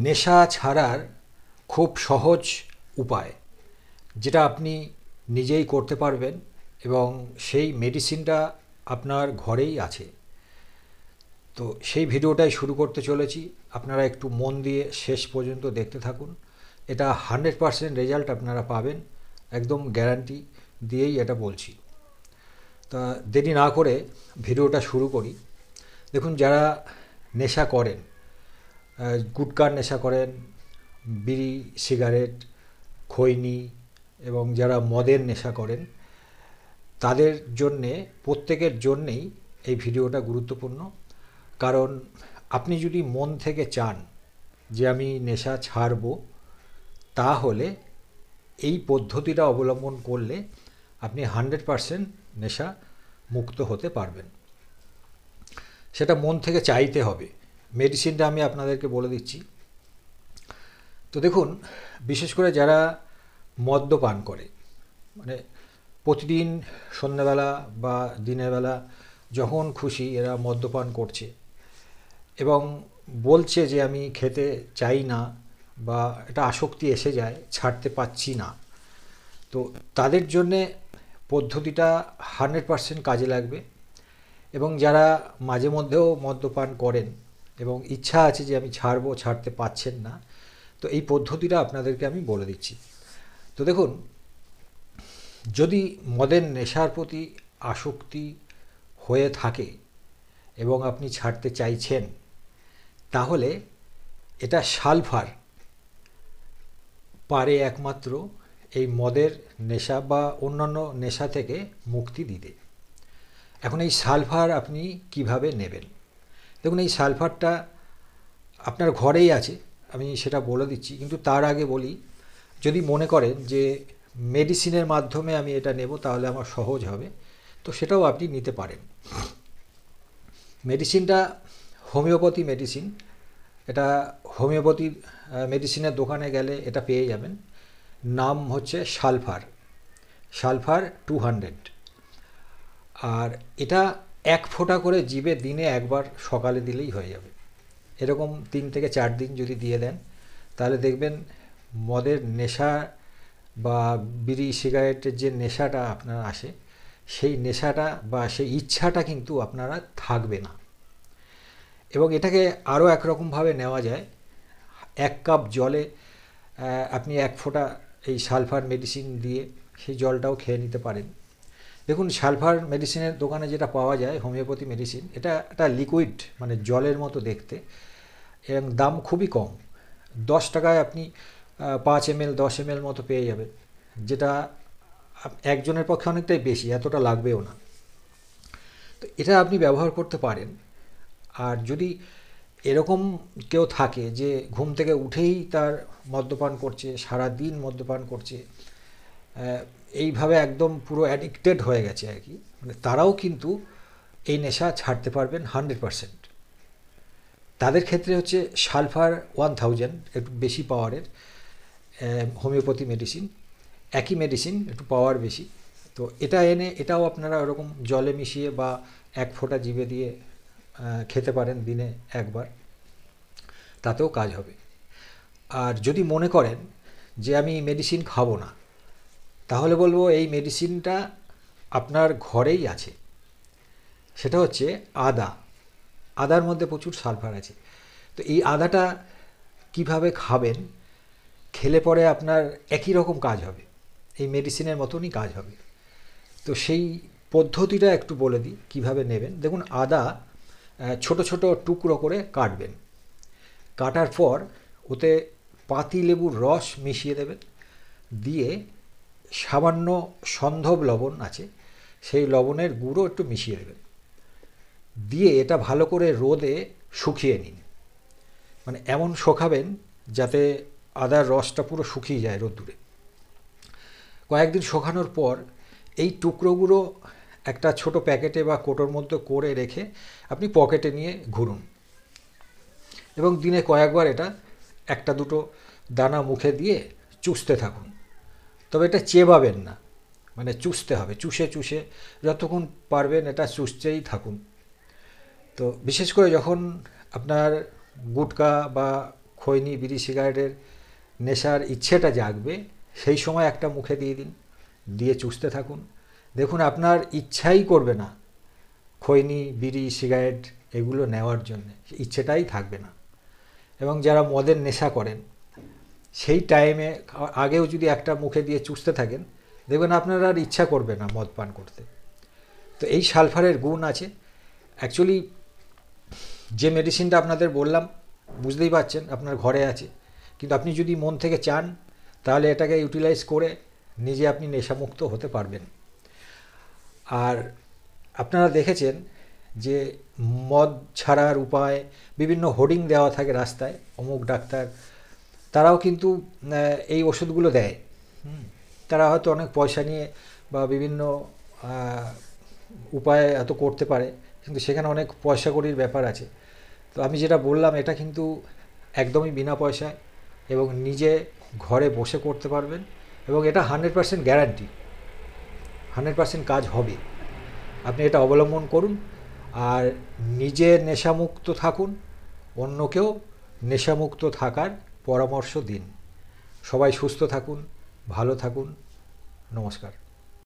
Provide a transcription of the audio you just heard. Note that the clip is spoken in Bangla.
নেশা ছাড়ার খুব সহজ উপায়, যেটা আপনি নিজেই করতে পারবেন এবং সেই মেডিসিনটা আপনার ঘরেই আছে। তো সেই ভিডিওটাই শুরু করতে চলেছি। আপনারা একটু মন দিয়ে শেষ পর্যন্ত দেখতে থাকুন। এটা 100% রেজাল্ট আপনারা পাবেন, একদম গ্যারান্টি দিয়েই এটা বলছি। তা দেরি না করে ভিডিওটা শুরু করি। দেখুন, যারা নেশা করেন, গুটখার নেশা করেন, বিড়ি, সিগারেট, খৈনি এবং যারা মদের নেশা করেন, তাদের জন্যে, প্রত্যেকের জন্যেই এই ভিডিওটা গুরুত্বপূর্ণ। কারণ আপনি যদি মন থেকে চান যে আমি নেশা ছাড়ব, তাহলে এই পদ্ধতিটা অবলম্বন করলে আপনি 100% নেশা মুক্ত হতে পারবেন। সেটা মন থেকে চাইতে হবে। মেডিসিনটা আমি আপনাদেরকে বলে দিচ্ছি। তো দেখুন, বিশেষ করে যারা মদ্যপান করে, মানে প্রতিদিন সন্ধ্যাবেলা বা দিনের বেলা যখন খুশি এরা মদ্যপান করছে এবং বলছে যে আমি খেতে চাই না, বা এটা আসক্তি এসে যায়, ছাড়তে পারছি না, তো তাদের জন্যে পদ্ধতিটা 100% কাজে লাগবে। এবং যারা মাঝে মধ্যেও মদ্যপান করেন এবং ইচ্ছা আছে যে আমি ছাড়বো, ছাড়তে পারছেন না, তো এই পদ্ধতিটা আপনাদেরকে আমি বলে দিচ্ছি। তো দেখুন, যদি মদের নেশার প্রতি আসক্তি হয়ে থাকে এবং আপনি ছাড়তে চাইছেন, তাহলে এটা সালফার পারে একমাত্র এই মদের নেশা বা অন্যান্য নেশা থেকে মুক্তি দিতে। এখন এই সালফার আপনি কিভাবে নেবেন? দেখুন, এই সালফারটা আপনার ঘরেই আছে, আমি সেটা বলে দিচ্ছি। কিন্তু তার আগে বলি, যদি মনে করেন যে মেডিসিনের মাধ্যমে আমি এটা নেব তাহলে আমার সহজ হবে, তো সেটাও আপনি নিতে পারেন। মেডিসিনটা হোমিওপ্যাথি মেডিসিন। এটা হোমিওপ্যাথির মেডিসিনের দোকানে গেলে এটা পেয়ে যাবেন। নাম হচ্ছে সালফার, সালফার 200। আর এটা 1 ফোঁটা করে জিভে দিনে একবার সকালে দিলেই হয়ে যাবে। এরকম 3 থেকে 4 দিন যদি দিয়ে দেন, তাহলে দেখবেন মদের নেশা বা বিড়ি সিগারেটের যে নেশাটা আপনার আসে, সেই নেশাটা বা সেই ইচ্ছাটা কিন্তু আপনারা থাকবে না। এবং এটাকে আরও একরকমভাবে নেওয়া যায়। 1 কাপ জলে আপনি 1 ফোঁটা এই সালফার মেডিসিন দিয়ে সেই জলটাও খেয়ে নিতে পারেন। দেখুন, সালফার মেডিসিনের দোকানে যেটা পাওয়া যায় হোমিওপ্যাথি মেডিসিন, এটা একটা লিকুইড, মানে জলের মতো দেখতে, এবং দাম খুবই কম। 10 টাকায় আপনি 5 ml 10 ml মতো পেয়ে যাবেন, যেটা একজনের পক্ষে অনেকটাই বেশি, এতটা লাগবেও না। তো এটা আপনি ব্যবহার করতে পারেন। আর যদি এরকম কেউ থাকে যে ঘুম থেকে উঠেই তার মদ্যপান করছে, সারা দিন মদ্যপান করছে, এইভাবে একদম পুরো অ্যাডিক্টেড হয়ে গেছে আর কি, মানে তারাও কিন্তু এই নেশা ছাড়তে পারবেন 100%। তাদের ক্ষেত্রে হচ্ছে সালফার 1000, একটু বেশি পাওয়ারের হোমিওপ্যাথি মেডিসিন। একই মেডিসিন, একটু পাওয়ার বেশি। তো এটা এনে এটাও আপনারা ওরকম জলে মিশিয়ে বা 1 ফোঁটা জিভে দিয়ে খেতে পারেন দিনে একবার, তাতেও কাজ হবে। আর যদি মনে করেন যে আমি মেডিসিন খাবো না, তাহলে বলবো এই মেডিসিনটা আপনার ঘরেই আছে। সেটা হচ্ছে আদা। আদার মধ্যে প্রচুর সালফার আছে। তো এই আদাটা কিভাবে খাবেন, খেলে পরে আপনার একই রকম কাজ হবে, এই মেডিসিনের মতনই কাজ হবে। তো সেই পদ্ধতিটা একটু বলে দিই কীভাবে নেবেন। দেখুন, আদা ছোট ছোট টুকরো করে কাটবেন। কাটার পর ওতে পাতিলেবুর রস মিশিয়ে দেবেন, দিয়ে সামান্য সন্ধব লবণ আছে, সেই লবণের গুঁড়ো একটু মিশিয়ে দেবেন, দিয়ে এটা ভালো করে রোদে শুকিয়ে নিন। মানে এমন শুকাবেন যাতে আদার রসটা পুরো শুকিয়ে যায় রোদ্দুরে। কয়েকদিন শুকানোর পর এই টুকরোগুলো একটা ছোট প্যাকেটে বা কোটোর মধ্যে করে রেখে আপনি পকেটে নিয়ে ঘুরুন, এবং দিনে কয়েকবার এটা 1-2 দানা মুখে দিয়ে চুষতে থাকুন। তবে এটা চেবাবেন না, মানে চুষতে হবে, চুষে চুষে যতক্ষণ পারবেন এটা চুষতেই থাকুন। তো বিশেষ করে যখন আপনার গুটকা বা খৈনি বিড়ি সিগারেটের নেশার ইচ্ছেটা জাগবে সেই সময় একটা মুখে দিয়ে দিন, দিয়ে চুষতে থাকুন। দেখুন আপনার ইচ্ছাই করবে না খৈনি বিড়ি সিগারেট এগুলো নেওয়ার জন্য, ইচ্ছেটাই থাকবে না। এবং যারা মদের নেশা করেন সেই টাইমে আগেও যদি একটা মুখে দিয়ে চুষতে থাকেন, দেখবেন আপনার আর ইচ্ছা করবে না মদ পান করতে। তো এই সালফারের গুণ আছে। অ্যাকচুয়ালি যে মেডিসিনটা আপনাদের বললাম বুঝতেই পারছেন আপনার ঘরে আছে, কিন্তু আপনি যদি মন থেকে চান তাহলে এটাকে ইউটিলাইজ করে নিজে আপনি নেশামুক্ত হতে পারবেন। আর আপনারা দেখেছেন যে মদ ছাড়ার উপায় বিভিন্ন হোর্ডিং দেওয়া থাকে রাস্তায়, অমুক ডাক্তার, তারাও কিন্তু এই ওষুধগুলো দেয়। তারা হয়তো অনেক পয়সা নিয়ে বা বিভিন্ন উপায় এত করতে পারে, কিন্তু সেখানে অনেক পয়সা কড়ির ব্যাপার আছে। তো আমি যেটা বললাম এটা কিন্তু একদমই বিনা পয়সায় এবং নিজে ঘরে বসে করতে পারবেন, এবং এটা 100% গ্যারান্টি, 100% কাজ হবে। আপনি এটা অবলম্বন করুন আর নিজে নেশামুক্ত থাকুন, অন্যকেও নেশামুক্ত থাকার পরামর্শ দিন। সবাই সুস্থ থাকুন, ভালো থাকুন। নমস্কার।